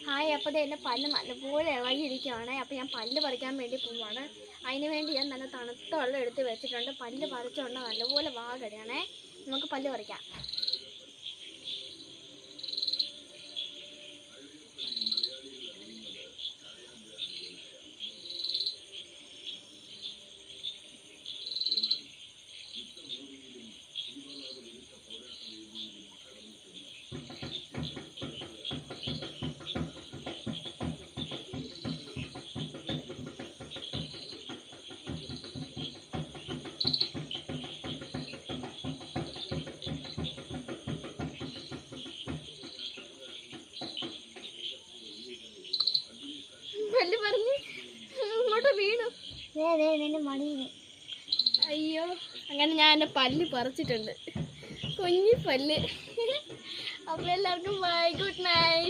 Hi, അപ്പോൾ എൻ്റെ പല്ല് നല്ലപോലെ ഇളകിയിരിക്കുകയാണ്. അപ്പോൾ ഞാൻ പല്ല് പറിക്കാൻ വേണ്ടി പോവുകയാണ്. അതിന് വേണ്ടി ഞാൻ നല്ല തണുത്ത വെള്ളം എടുത്ത് വെച്ചിട്ടുണ്ട്. പല്ല് പറിച്ചുകൊണ്ട് നല്ലപോലെ വാകടയാണേ. നമുക്ക് പല്ല് പറിക്കാം. പല്ല് പറഞ്ഞ് ഇങ്ങോട്ട് വീണു. മടിയിൽ. അയ്യോ, അങ്ങനെ ഞാൻ എൻ്റെ പല്ല് പറിച്ചിട്ടുണ്ട്. കുഞ്ഞി പല്ല്. അപ്പോൾ എല്ലാവർക്കും ബൈ, ഗുഡ് നൈറ്റ്.